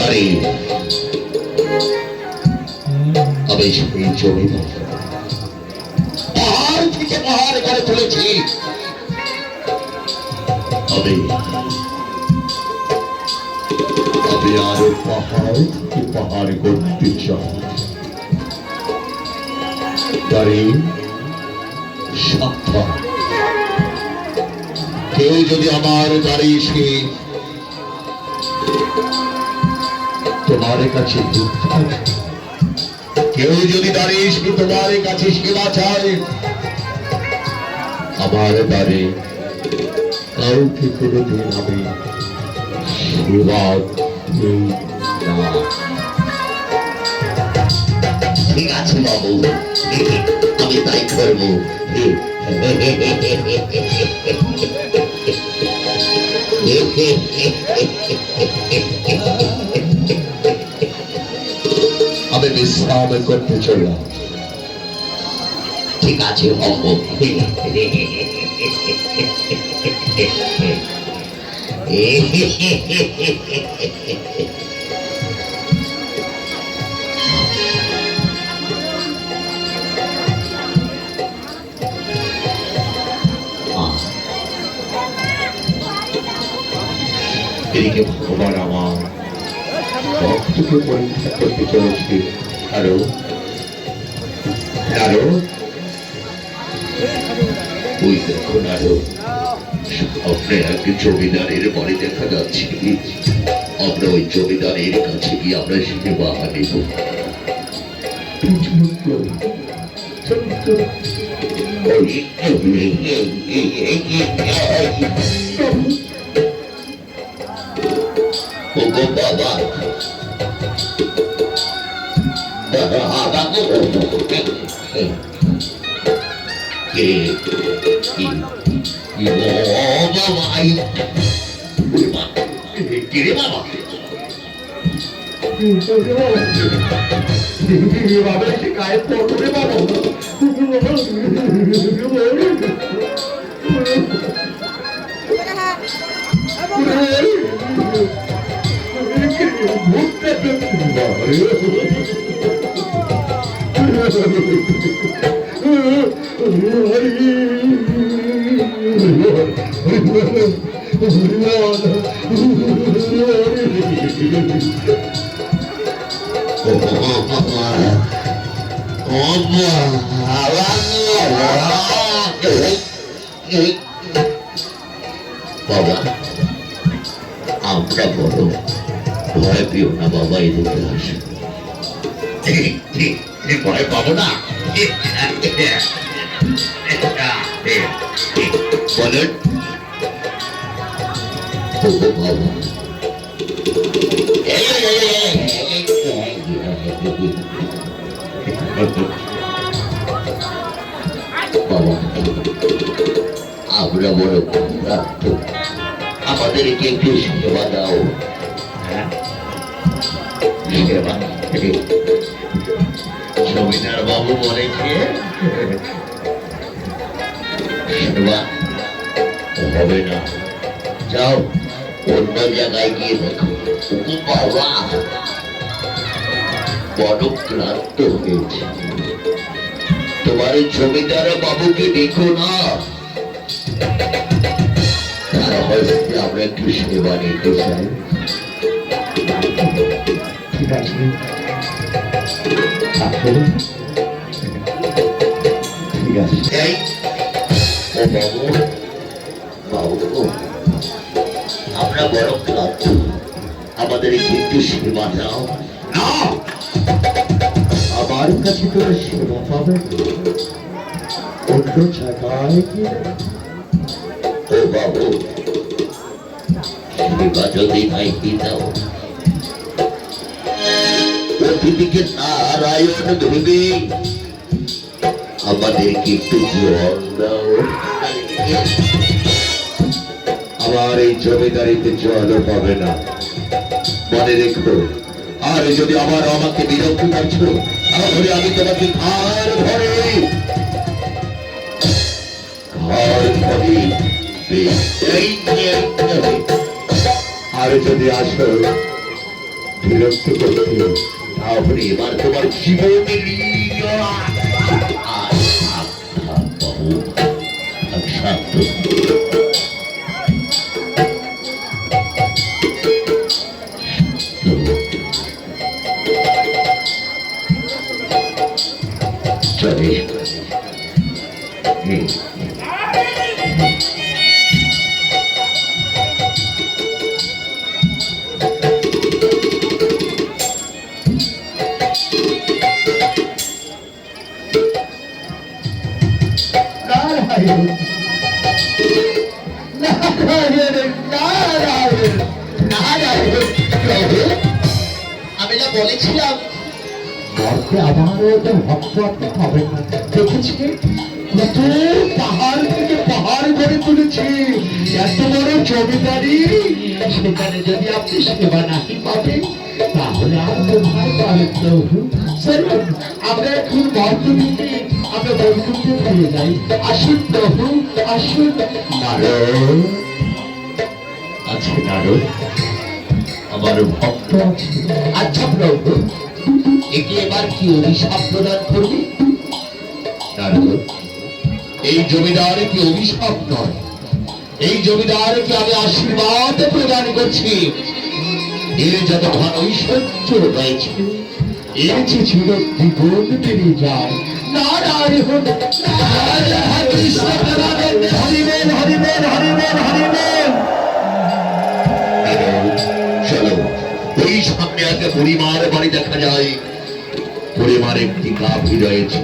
তারে আমি সেই জমিদার পাহাড় থেকে পাহাড় করে তুলেছি। আমি আরো পাহাড় থেকে পাহাড় করতে চাই। তারে সাবধান, কেউ যদি আমার দ্বারে এসে তোমার কাছে কেউ যদি দ্বারে এসে তোমার কাছে সেবা চায়, আমার দ্বারে কাউকে কোনোদিন আমি সেবা দিই না। ঠিক আছে বাবু, আমি তাই করবো। আমি বিশ্রাম করতে চললাম। ঠিক আছে বাবু। এদিকে ভগবান আমার ভক্তকে পরীক্ষা করতে চলেছে। আরো আরো ওই দেখুন, আরো আপনার একটি জমিদারের বাড়ি দেখা যাচ্ছে। আমরা ওই জমিদারের কাছে গিয়ে আমরা সেবা নেব। বাবা গায়ে পড়ে বাবা বাবা আমরা বড় ভয় পেও না বাবা, এদিকে আসো। ভয় পাবো না বলেন বাবা। বাবা আমরা বড় প্রাপ্ত, আমাদেরকে একটু সেবা দাও। সেবা জমিদার বাবু বলেছে সেবা হবে না, যাও অন্য জায়গায় গিয়ে দেখো। বাবা বড় ক্লান্ত হয়েছে, তোমার জমিদার বাবুকে দেখো না, তারা হয়তো আমরা একটু সেবা নিতে চাই। ঠিক আছে ঠিক আছে। ও বাবু বাবু আমরা বড় ক্লান্ত, আমাদের একটু সেবা দাও না। আমার কাছে তোরা সেবা পাবে অন্য জায়গায় গিয়ে। ও বাবু সেবা যদি নাই দাও, অতিথিকে নারায়ণ ভেবে আমাদেরকে একটু জল দাও। আমার এই জমিদারিতে জলও পাবে না, মনে রেখো। আর যদি আবার আমাকে বিরক্ত করছো, তাহলে আমি তোমাকে ঘর ঘরে আর যদি আসো বিরক্ত করতে, তাহলে এবার তোমার জীবনের চলে আমি না বলেছিলাম মরতে আমারও তো ভক্ত আপনি হবেন না। দেখেছি কত পাহাড় থেকে পাহাড় গড়ে তুলেছি, এত বড় জমিদারি, সেখানে যদি আপনি সেবা নাহি পাবেন তাহলে আমাদের ভাই পাবেন প্রভু। চলুন আমরা এখন বর্তমানে আমরা বৈকুণ্ঠে ফিরে যাই। আসুন প্রভু আসুন। নারদ আছে, নারদ আমার ভক্ত আছে। আচ্ছা প্রভু, একে এবার কি অভিশাপ প্রদান করবে? নারদ, এই জমিদার কি অভিশাপ নয়, এই জমিদারকে আমি আশীর্বাদ প্রদান করছি। এর যত ধন ঐশ্বর্য রয়েছে, এর যে ছিল দ্বিগুণ বেড়ে যায়। নারায়ণ নারায়ণ কৃষ্ণ প্রেমানন্দ হরিবেন হরিবেন হরিবেন হরিবেন। চলো ওই সামনে একটা বুড়িমার বাড়ি দেখা যায়। বুড়িমার একটি গাভী রয়েছে,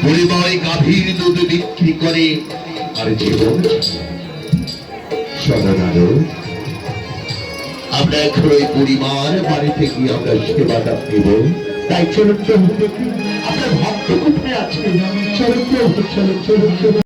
বুড়িমা ওই গাভীর দুধ বিক্রি করে আর জীবন সদনারো। আমরা এখন ওই বুড়িমার বাড়িতে গিয়ে আমরা সেবাটা পেব। তাই চলুন প্রভু দেখি আপনার ভক্ত কোথায় আছে। চলুন প্রভু চলুন চলুন চলুন।